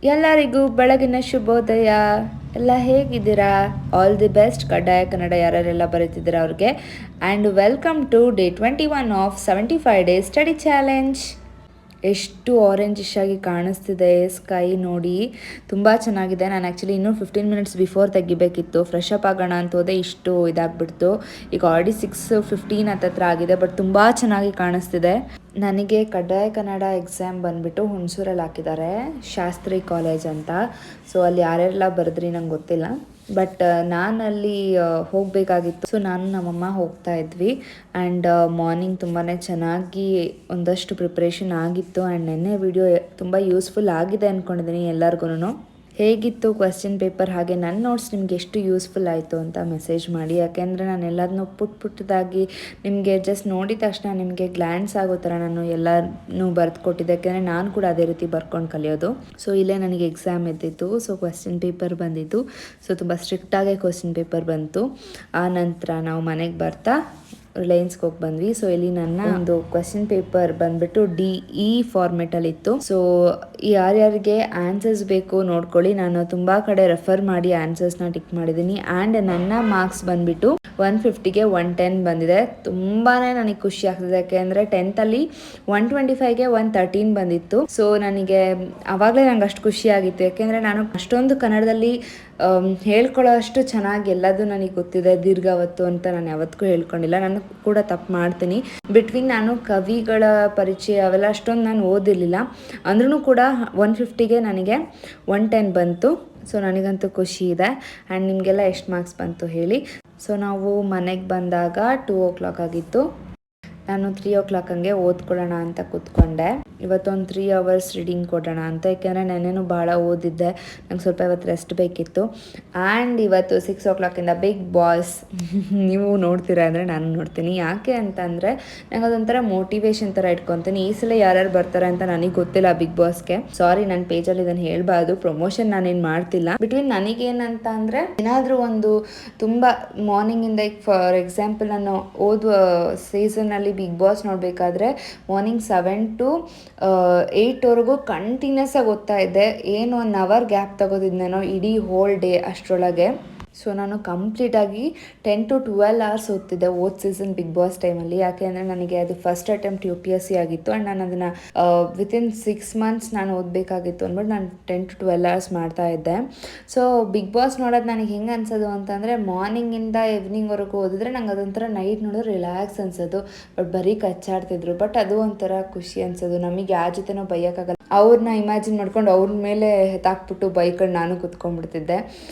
ಎಲ್ಲರಿಗೂ ಬೆಳಗಿನ ಶುಭೋದಯ. ಎಲ್ಲ ಹೇಗಿದ್ದೀರಾ? All the best. ಕಡ್ಡಾಯ ಕನ್ನಡ ಯಾರ್ಯಾರೆಲ್ಲ ಬರೀತಿದ್ದೀರಾ ಅವ್ರಿಗೆ. And welcome to day 21 of 75 days study challenge. ಎಷ್ಟು ಆರೆಂಜಿಶ್ ಆಗಿ ಕಾಣಿಸ್ತಿದೆ ಸ್ಕೈ ನೋಡಿ, ತುಂಬ ಚೆನ್ನಾಗಿದೆ. ನಾನು ಆ್ಯಕ್ಚುಲಿ ಇನ್ನೂ 15 ಮಿನಿಟ್ಸ್ ಬಿಫೋರ್ ತೆಗಿಬೇಕಿತ್ತು, ಫ್ರೆಶ್ ಅಪ್ ಆಗೋಣ ಅಂತ ಹೋದೆ, ಇಷ್ಟು ಇದಾಗ್ಬಿಡ್ತು. ಈಗ ಆಲ್ರೆಡಿ 6:15 ಹತ್ತತ್ರ ಆಗಿದೆ, ಬಟ್ ತುಂಬ ಚೆನ್ನಾಗಿ ಕಾಣಿಸ್ತಿದೆ. ನನಗೆ ಕಡ್ಡಾಯ ಕನ್ನಡ ಎಕ್ಸಾಮ್ ಬಂದುಬಿಟ್ಟು ಹುಣಸೂರಲ್ಲಿ ಹಾಕಿದ್ದಾರೆ, ಶಾಸ್ತ್ರಿ ಕಾಲೇಜ್ ಅಂತ. ಸೊ ಅಲ್ಲಿ ಯಾರೆಲ್ಲ ಬರೆದ್ರಿ ನಂಗೆ ಗೊತ್ತಿಲ್ಲ, ಬಟ್ ನಾನಲ್ಲಿ ಹೋಗಬೇಕಾಗಿತ್ತು. ಸೊ ನಾನು ನಮ್ಮಮ್ಮ ಹೋಗ್ತಾ ಇದ್ವಿ. ಆ್ಯಂಡ್ ಮಾರ್ನಿಂಗ್ ತುಂಬಾ ಚೆನ್ನಾಗಿ ಒಂದಷ್ಟು ಪ್ರಿಪ್ರೇಷನ್ ಆಗಿತ್ತು. ಆ್ಯಂಡ್ ನೆನ್ನೆ ವಿಡಿಯೋ ತುಂಬ ಯೂಸ್ಫುಲ್ ಆಗಿದೆ ಅಂದ್ಕೊಂಡಿದ್ದೀನಿ ಎಲ್ಲರಿಗೂ. ಹೇಗಿತ್ತು ಕ್ವೆಶ್ಚನ್ ಪೇಪರ್, ಹಾಗೆ ನನ್ನ ನೋಟ್ಸ್ ನಿಮ್ಗೆ ಎಷ್ಟು ಯೂಸ್ಫುಲ್ ಆಯಿತು ಅಂತ ಮೆಸೇಜ್ ಮಾಡಿ. ಯಾಕೆಂದರೆ ನಾನು ಎಲ್ಲದನ್ನೂ ಪುಟ್ಟದಾಗಿ ನಿಮಗೆ ಜಸ್ಟ್ ನೋಡಿದ ತಕ್ಷಣ ನಿಮಗೆ ಗ್ಲ್ಯಾನ್ಸ್ ಆಗೋ ಥರ ನಾನು ಎಲ್ಲನೂ ಬರೆದು ಕೊಟ್ಟಿದ್ದೆ. ಯಾಕೆಂದರೆ ನಾನು ಕೂಡ ಅದೇ ರೀತಿ ಬರ್ಕೊಂಡು ಕಲಿಯೋದು. ಸೊ ಇಲ್ಲೇ ನನಗೆ ಎಕ್ಸಾಮ್ ಇದ್ದಿತ್ತು. ಸೊ ಕ್ವೆಶ್ಚನ್ ಪೇಪರ್ ಬಂದಿತ್ತು. ಸೊ ತುಂಬ ಸ್ಟ್ರಿಕ್ಟಾಗೇ ಕ್ವೆಶ್ಚನ್ ಪೇಪರ್ ಬಂತು. ಆ ನಂತರ ನಾವು ಮನೆಗೆ ಬರ್ತಾ ರಿಲಯನ್ಸ್ಗೆ ಹೋಗಿ ಬಂದ್ವಿ. ಸೊ ಇಲ್ಲಿ ನನ್ನ ಒಂದು ಕ್ವೆಶ್ಚನ್ ಪೇಪರ್ ಬಂದ್ಬಿಟ್ಟು DE ಫಾರ್ಮೆಟಲ್ಲಿತ್ತು. ಸೊ ಯಾರ್ಯಾರಿಗೆ ಆನ್ಸರ್ಸ್ ಬೇಕು ನೋಡ್ಕೊಳ್ಳಿ, ನಾನು ತುಂಬ ಕಡೆ ರೆಫರ್ ಮಾಡಿ ಆನ್ಸರ್ಸ್ನ ಟಿಕ್ ಮಾಡಿದ್ದೀನಿ. ಆ್ಯಂಡ್ ನನ್ನ ಮಾರ್ಕ್ಸ್ ಬಂದ್ಬಿಟ್ಟು 150ಗೆ 110 ಬಂದಿದೆ. ತುಂಬಾ ನನಗೆ ಖುಷಿ ಆಗ್ತಿದೆ, ಯಾಕೆಂದರೆ 10th 125ಗೆ 113 ಬಂದಿತ್ತು. ಸೊ ನನಗೆ ಆವಾಗಲೇ ನಂಗೆ ಅಷ್ಟು ಖುಷಿ ಆಗಿತ್ತು, ಯಾಕೆಂದರೆ ನಾನು ಅಷ್ಟೊಂದು ಕನ್ನಡದಲ್ಲಿ ಹೇಳ್ಕೊಳ್ಳೋ ಅಷ್ಟು ಚೆನ್ನಾಗಿ ಎಲ್ಲದು ನನಗೆ ಗೊತ್ತಿದೆ. ದೀರ್ಘಾವತ್ತು ಅಂತ ನಾನು ಯಾವತ್ತೂ ಹೇಳ್ಕೊಂಡಿಲ್ಲ, ನಾನು ಕೂಡ ತಪ್ಪು ಮಾಡ್ತೀನಿ. ಬಿಟ್ವೀನ್ ನಾನು ಕವಿಗಳ ಪರಿಚಯ ಅವೆಲ್ಲ ಅಷ್ಟೊಂದು ನಾನು ಓದಿರಲಿಲ್ಲ, ಅಂದ್ರೂ ಕೂಡ 150ಗೆ ನನಗೆ 110 ಬಂತು. ಸೊ ನನಗಂತೂ ಖುಷಿ ಇದೆ. ಆ್ಯಂಡ್ ನಿಮಗೆಲ್ಲ ಎಷ್ಟು ಮಾರ್ಕ್ಸ್ ಬಂತು ಹೇಳಿ. ಸೊ ನಾವು ಮನೆಗೆ ಬಂದಾಗ 2 o'clock ಆಗಿತ್ತು. ನಾನು 3 o'clock ಹಂಗೆ ಓದ್ಕೊಳ್ಳೋಣ ಅಂತ ಕೂತ್ಕೊಂಡೆ. ಇವತ್ತೊಂದು 3 hours ರೀಡಿಂಗ್ ಕೊಡೋಣ ಅಂತ, ಯಾಕೆಂದರೆ ನೆನ್ನೆನೂ ಭಾಳ ಓದಿದ್ದೆ, ನಂಗೆ ಸ್ವಲ್ಪ ಇವತ್ತು ರೆಸ್ಟ್ ಬೇಕಿತ್ತು. ಆ್ಯಂಡ್ ಇವತ್ತು 6 o'clock ಬಿಗ್ ಬಾಸ್ ನೀವು ನೋಡ್ತೀರಾ ಅಂದರೆ ನಾನು ನೋಡ್ತೀನಿ. ಯಾಕೆ ಅಂತಂದರೆ ನಂಗೆ ಅದೊಂಥರ ಮೋಟಿವೇಶನ್ ಥರ ಇಟ್ಕೊತೀನಿ. ಈ ಸಲ ಯಾರ್ಯಾರು ಬರ್ತಾರೆ ಅಂತ ನನಗೆ ಗೊತ್ತಿಲ್ಲ ಬಿಗ್ ಬಾಸ್ಗೆ. ಸಾರಿ, ನನ್ನ ಪೇಜಲ್ಲಿ ಇದನ್ನು ಹೇಳ್ಬಾರ್ದು, ಪ್ರಮೋಷನ್ ನಾನೇನು ಮಾಡ್ತಿಲ್ಲ. ಬಿಟ್ವೀನ್ ನನಗೇನಂತ ಅಂದರೆ ಏನಾದರೂ ಒಂದು ತುಂಬ ಮಾರ್ನಿಂಗಿಂದ, ಈಗ ಫಾರ್ ಎಕ್ಸಾಂಪಲ್ ನಾನು ಓದುವ ಸೀಸನಲ್ಲಿ ಬಿಗ್ ಬಾಸ್ ನೋಡಬೇಕಾದ್ರೆ ಮಾರ್ನಿಂಗ್ 7 to 8ವರೆಗೂ ಕಂಟಿನ್ಯೂಸ್ ಆಗಿ ಓದ್ತಾ ಇದ್ದೆ. ಏನು 1 hour ಗ್ಯಾಪ್ ತಗೋದಿದ್ನೇನೋ ಇಡೀ ಹೋಲ್ ಡೇ ಅಷ್ಟರೊಳಗೆ. ಸೊ ನಾನು ಕಂಪ್ಲೀಟಾಗಿ 10 to 12 hours ಓದ್ತಿದ್ದೆ ಸೀಸನ್ ಬಿಗ್ ಬಾಸ್ ಟೈಮಲ್ಲಿ. ಯಾಕೆ ಅಂದರೆ ನನಗೆ ಅದು ಫಸ್ಟ್ ಅಟೆಂಪ್ಟ್ UPSC ಆಗಿತ್ತು. ಆ್ಯಂಡ್ ನಾನು ಅದನ್ನು ವಿತಿನ್ 6 months ನಾನು ಓದಬೇಕಾಗಿತ್ತು ಅಂದ್ಬಿಟ್ಟು ನಾನು 10 to 12 hours ಮಾಡ್ತಾ ಇದ್ದೆ. ಸೊ ಬಿಗ್ ಬಾಸ್ ನೋಡೋದು ನನಗೆ ಹೆಂಗೆ ಅನ್ಸೋದು ಅಂತಂದರೆ, ಮಾರ್ನಿಂಗಿಂದ ಈವ್ನಿಂಗ್ವರೆಗೂ ಓದಿದ್ರೆ ನಂಗೆ ಅದೊಂಥರ ನೈಟ್ ನೋಡೋದು ರಿಲ್ಯಾಕ್ಸ್ ಅನ್ಸೋದು. ಬಟ್ ಬರೀ ಕಚ್ಚಾಡ್ತಿದ್ರು, ಬಟ್ ಅದು ಒಂಥರ ಖುಷಿ ಅನ್ಸೋದು. ನಮಗೆ ಯಾವ ಜೊತೆನೋ ಬೈಯೋಕ್ಕಾಗಲ್ಲ, ಅವ್ರನ್ನ ಇಮ್ಯಾಜಿನ್ ಮಾಡ್ಕೊಂಡು ಅವ್ರ ಮೇಲೆ ಹೆತ್ತಾಕ್ಬಿಟ್ಟು ಬೈಕೊಂಡು ನಾನು ಕುತ್ಕೊಂಡ್ಬಿಡ್ತಿದ್ದೆ.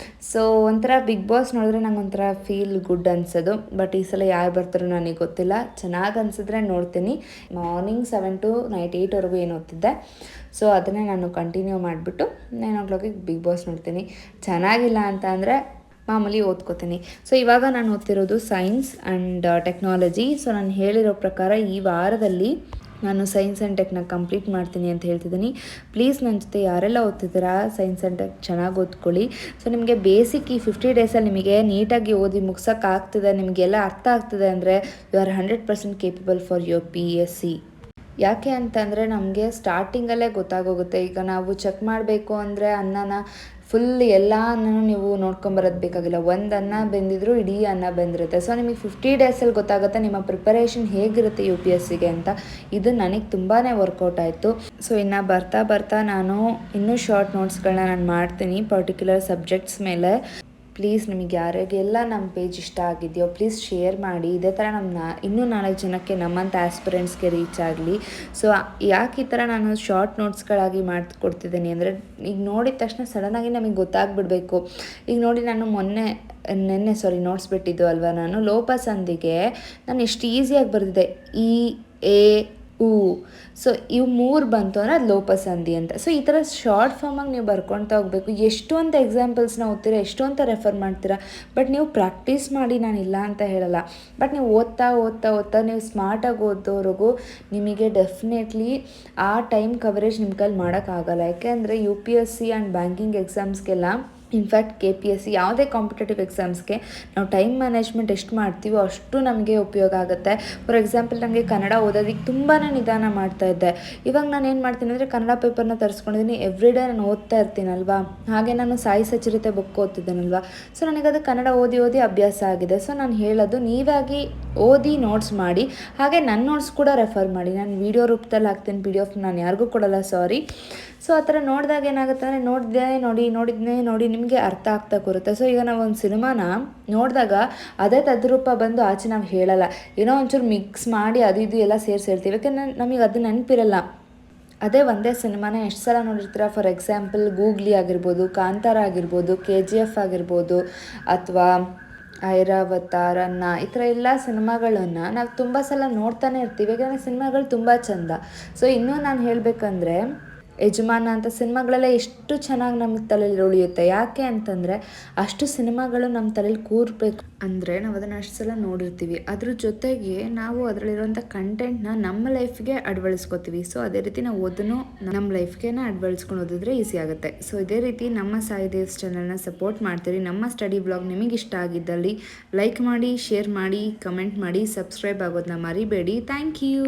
ಸೊ ಒಂಥರ ಬಿಗ್ ಬಾಸ್ ನೋಡಿದ್ರೆ ನಂಗೆ ಒಂಥರ ಫೀಲ್ ಗುಡ್ ಅನ್ಸೋದು. ಬಟ್ ಈ ಸಲ ಯಾರು ಬರ್ತಾರೋ ನನಗೆ ಗೊತ್ತಿಲ್ಲ. ಚೆನ್ನಾಗಿ ಅನ್ಸಿದ್ರೆ ನೋಡ್ತೀನಿ. ಮಾರ್ನಿಂಗ್ 7 to night 8ವರೆಗೂ ಏನು ಓದ್ತಿದ್ದೆ. ಸೊ ಅದನ್ನೇ ನಾನು ಕಂಟಿನ್ಯೂ ಮಾಡಿಬಿಟ್ಟು 9 o'clock ಬಿಗ್ ಬಾಸ್ ನೋಡ್ತೀನಿ. ಚೆನ್ನಾಗಿಲ್ಲ ಅಂತ ಅಂದರೆ ಮಾಮೂಲಿ ಓದ್ಕೋತೀನಿ. ಸೊ ಇವಾಗ ನಾನು ಓದ್ತಿರೋದು ಸೈನ್ಸ್ ಆ್ಯಂಡ್ ಟೆಕ್ನಾಲಜಿ. ಸೊ ನಾನು ಹೇಳಿರೋ ಪ್ರಕಾರ ಈ ವಾರದಲ್ಲಿ ನಾನು ಸೈನ್ಸ್ ಆ್ಯಂಡ್ ಟೆಕ್ನ ಕಂಪ್ಲೀಟ್ ಮಾಡ್ತೀನಿ ಅಂತ ಹೇಳ್ತಿದ್ದೀನಿ. ಪ್ಲೀಸ್ ನನ್ನ ಜೊತೆ ಯಾರೆಲ್ಲ ಓದ್ತಿದ್ದೀರಾ ಸೈನ್ಸ್ ಆ್ಯಂಡ್ ಟೆಕ್ ಚೆನ್ನಾಗಿ ಓದ್ಕೊಳ್ಳಿ. ಸೊ ನಿಮಗೆ ಬೇಸಿಕ್ ಈ 50 ಡೇಸಲ್ಲಿ ನಿಮಗೆ ನೀಟಾಗಿ ಓದಿ ಮುಗ್ಸೋಕ್ಕಾಗ್ತದೆ, ನಿಮಗೆಲ್ಲ ಅರ್ಥ ಆಗ್ತದೆ ಅಂದರೆ you are 100% capable for your PSC. ಯಾಕೆ ಅಂತಂದರೆ ನಮಗೆ ಸ್ಟಾರ್ಟಿಂಗಲ್ಲೇ ಗೊತ್ತಾಗೋಗುತ್ತೆ. ಈಗ ನಾವು ಚೆಕ್ ಮಾಡಬೇಕು ಅಂದರೆ ಅನ್ನನ ಫುಲ್ ಎಲ್ಲ ಅನ್ನನೂ ನೀವು ನೋಡ್ಕೊಂಬರೋದು ಬೇಕಾಗಿಲ್ಲ. ಒಂದು ಅನ್ನ ಬೆಂದಿದ್ರು ಇಡೀ ಅನ್ನ ಬೆಂದಿರುತ್ತೆ. ಸೊ ನಿಮಗೆ 50 ಡೇಸಲ್ಲಿ ಗೊತ್ತಾಗುತ್ತೆ ನಿಮ್ಮ ಪ್ರಿಪರೇಷನ್ ಹೇಗಿರುತ್ತೆ UPSCಗೆ ಅಂತ. ಇದು ನನಗೆ ತುಂಬಾ ವರ್ಕೌಟ್ ಆಯಿತು. ಸೊ ಇನ್ನು ಬರ್ತಾ ಬರ್ತಾ ನಾನು ಇನ್ನೂ ಶಾರ್ಟ್ ನೋಟ್ಸ್ಗಳನ್ನ ನಾನು ಮಾಡ್ತೀನಿ ಪರ್ಟಿಕ್ಯುಲರ್ ಸಬ್ಜೆಕ್ಟ್ಸ್ ಮೇಲೆ. ಪ್ಲೀಸ್ ನಿಮಗೆ ಯಾರಿಗೆಲ್ಲ ನಮ್ಮ ಪೇಜ್ ಇಷ್ಟ ಆಗಿದೆಯೋ ಪ್ಲೀಸ್ ಶೇರ್ ಮಾಡಿ. ಇದೇ ಥರ ಇನ್ನೂ 4 ಜನಕ್ಕೆ ನಮ್ಮಂಥ ಆಸ್ಪಿರೆಂಟ್ಸ್ಗೆ ರೀಚ್ ಆಗಲಿ. ಸೊ ಯಾಕೆ ಈ ಥರ ನಾನು ಶಾರ್ಟ್ ನೋಟ್ಸ್ಗಳಾಗಿ ಮಾಡಿಕೊಡ್ತಿದ್ದೀನಿ ಅಂದರೆ, ಈಗ ನೋಡಿದ ತಕ್ಷಣ ಸಡನ್ನಾಗಿ ನಮಗೆ ಗೊತ್ತಾಗ್ಬಿಡಬೇಕು. ಈಗ ನೋಡಿ, ನಾನು ನೆನ್ನೆ ನೋಟ್ಸ್ ಬಿಟ್ಟಿದ್ದು ಅಲ್ವಾ, ನಾನು ಲೋಪಸಂಧಿಗೆ ನಾನು ಎಷ್ಟು ಈಸಿಯಾಗಿ ಬರೆದಿದ್ದೆ U. ಸೊ ಇವು 3 ಬಂತು ಅಂದರೆ ಅದು ಲೋಪಸಂಧಿ ಅಂತ. ಸೊ ಈ ಥರ ಶಾರ್ಟ್ ಫಾರ್ಮಾಗಿ ನೀವು ಬರ್ಕೊಳ್ತಾ ಹೋಗಬೇಕು. ಎಷ್ಟೊಂದು ಎಕ್ಸಾಂಪಲ್ಸ್ನ ಓದ್ತೀರಾ, ಎಷ್ಟೊಂದು ರೆಫರ್ ಮಾಡ್ತೀರಾ, ಬಟ್ ನೀವು ಪ್ರಾಕ್ಟೀಸ್ ಮಾಡಿ, ನಾನು ಇಲ್ಲ ಅಂತ ಹೇಳಲ್ಲ. ಬಟ್ ನೀವು ಓದ್ತಾ ನೀವು ಸ್ಮಾರ್ಟಾಗಿ ಓದೋವರೆಗೂ ನಿಮಗೆ ಡೆಫಿನೆಟ್ಲಿ ಆ ಟೈಮ್ ಕವರೇಜ್ ನಿಮ್ಮ ಕೈಲಿ ಮಾಡೋಕ್ಕಾಗಲ್ಲ. ಯಾಕೆಂದರೆ UPSC ಆ್ಯಂಡ್ ಬ್ಯಾಂಕಿಂಗ್ ಎಕ್ಸಾಮ್ಸ್ಗೆಲ್ಲ ಇನ್ಫ್ಯಾಕ್ಟ್ KPSC ಯಾವುದೇ ಕಾಂಪಿಟೇಟಿವ್ ಎಕ್ಸಾಮ್ಸ್ಗೆ ನಾವು ಟೈಮ್ ಮ್ಯಾನೇಜ್ಮೆಂಟ್ ಎಷ್ಟು ಮಾಡ್ತೀವೋ ಅಷ್ಟು ನಮಗೆ ಉಪಯೋಗ ಆಗುತ್ತೆ. ಫಾರ್ ಎಕ್ಸಾಂಪಲ್ ನನಗೆ ಕನ್ನಡ ಓದೋದಕ್ಕೆ ತುಂಬಾ ನಿಧಾನ ಮಾಡ್ತಾಯಿದ್ದೆ. ಇವಾಗ ನಾನು ಏನು ಮಾಡ್ತೀನಿ ಅಂದರೆ ಕನ್ನಡ ಪೇಪರ್ನ ತರಿಸ್ಕೊಂಡಿದ್ದೀನಿ, ಎವ್ರಿ ಡೇ ನಾನು ಓದ್ತಾ ಇರ್ತೀನಲ್ವಾ. ಹಾಗೆ ನಾನು ಸಾಯಿ ಸಚರಿತೆ ಬುಕ್ ಓದ್ತಿದ್ದೇನಲ್ವಾ. ಸೊ ನನಗದು ಕನ್ನಡ ಓದಿ ಓದಿ ಅಭ್ಯಾಸ ಆಗಿದೆ. ಸೊ ನಾನು ಹೇಳೋದು ನೀವಾಗಿ ಓದಿ ನೋಟ್ಸ್ ಮಾಡಿ, ಹಾಗೆ ನನ್ನ ನೋಟ್ಸ್ ಕೂಡ ರೆಫರ್ ಮಾಡಿ. ನಾನು ವೀಡಿಯೋ ರೂಪದಲ್ಲಿ ಹಾಕ್ತೀನಿ, PDF ನಾನು ಯಾರಿಗೂ ಕೊಡಲ್ಲ, ಸಾರಿ. ಸೊ ಆ ಥರ ನೋಡಿದಾಗ ಏನಾಗುತ್ತೆ ಅಂದರೆ ನೋಡಿದ್ನೇ ನೋಡಿ ನಿಮಗೆ ಅರ್ಥ ಆಗ್ತಾ ಬರುತ್ತೆ. ಸೊ ಈಗ ನಾವು ಒಂದು ಸಿನಿಮಾನ ನೋಡಿದಾಗ ಅದೇ ತದ್ರೂಪ ಬಂದು ಆಚೆ ನಾವು ಹೇಳಲ್ಲ, ಏನೋ ಒಂಚೂರು ಮಿಕ್ಸ್ ಮಾಡಿ ಅದು ಇದು ಎಲ್ಲ ಸೇರಿಸಿ ಹೇಳ್ತೀವಿ. ಯಾಕೆಂದರೆ ನಮಗೆ ಅದು ನೆನಪಿರಲ್ಲ. ಅದೇ ಒಂದೇ ಸಿನಿಮಾನ ಎಷ್ಟು ಸಲ ನೋಡಿರ್ತೀರ. ಫಾರ್ ಎಕ್ಸಾಂಪಲ್ ಗೂಗ್ಲಿ ಆಗಿರ್ಬೋದು, ಕಾಂತಾರ ಆಗಿರ್ಬೋದು, KGF ಆಗಿರ್ಬೋದು, ಅಥವಾ ಐರಾವತಾರನ್ನ, ಈ ಥರ ಎಲ್ಲ ಸಿನಿಮಾಗಳನ್ನು ನಾವು ತುಂಬ ಸಲ ನೋಡ್ತಾನೆ ಇರ್ತೀವಿ. ಯಾಕಂದರೆ ಸಿನಿಮಾಗಳು ತುಂಬ ಚೆಂದ. ಸೊ ಇನ್ನೂ ನಾನು ಹೇಳಬೇಕಂದ್ರೆ ಯಜಮಾನ ಅಂತ ಸಿನಿಮಾಗಳೆಲ್ಲ ಎಷ್ಟು ಚೆನ್ನಾಗಿ ನಮ್ಮ ತಲೆಯಲ್ಲಿ ಉಳಿಯುತ್ತೆ. ಯಾಕೆ ಅಂತಂದರೆ ಅಷ್ಟು ಸಿನಿಮಾಗಳು ನಮ್ಮ ತಲೆಯಲ್ಲಿ ಕೂರಬೇಕು ಅಂದರೆ ನಾವು ಅದನ್ನು ಅಷ್ಟು ಸಲ ನೋಡಿರ್ತೀವಿ. ಅದ್ರ ಜೊತೆಗೆ ನಾವು ಅದರಲ್ಲಿರುವಂಥ ಕಂಟೆಂಟ್ನ ನಮ್ಮ ಲೈಫ್ಗೆ ಅಳವಡಿಸ್ಕೋತೀವಿ. ಸೊ ಅದೇ ರೀತಿ ನಾವು ಓದನ್ನು ನಮ್ಮ ಲೈಫ್ಗೆ ಅಳವಡಿಸ್ಕೊಂಡು ಓದಿದ್ರೆ ಈಸಿ ಆಗುತ್ತೆ. ಸೊ ಇದೇ ರೀತಿ ನಮ್ಮ ಸಾಯಿ ದೇವ್ಸ್ ಚಾನಲ್ನ ಸಪೋರ್ಟ್ ಮಾಡ್ತೀರಿ. ನಮ್ಮ ಸ್ಟಡಿ ಬ್ಲಾಗ್ ನಿಮಗೆ ಇಷ್ಟ ಆಗಿದ್ದಲ್ಲಿ ಲೈಕ್ ಮಾಡಿ, ಶೇರ್ ಮಾಡಿ, ಕಮೆಂಟ್ ಮಾಡಿ, ಸಬ್ಸ್ಕ್ರೈಬ್ ಆಗೋದನ್ನ ಮರಿಬೇಡಿ. Thank you.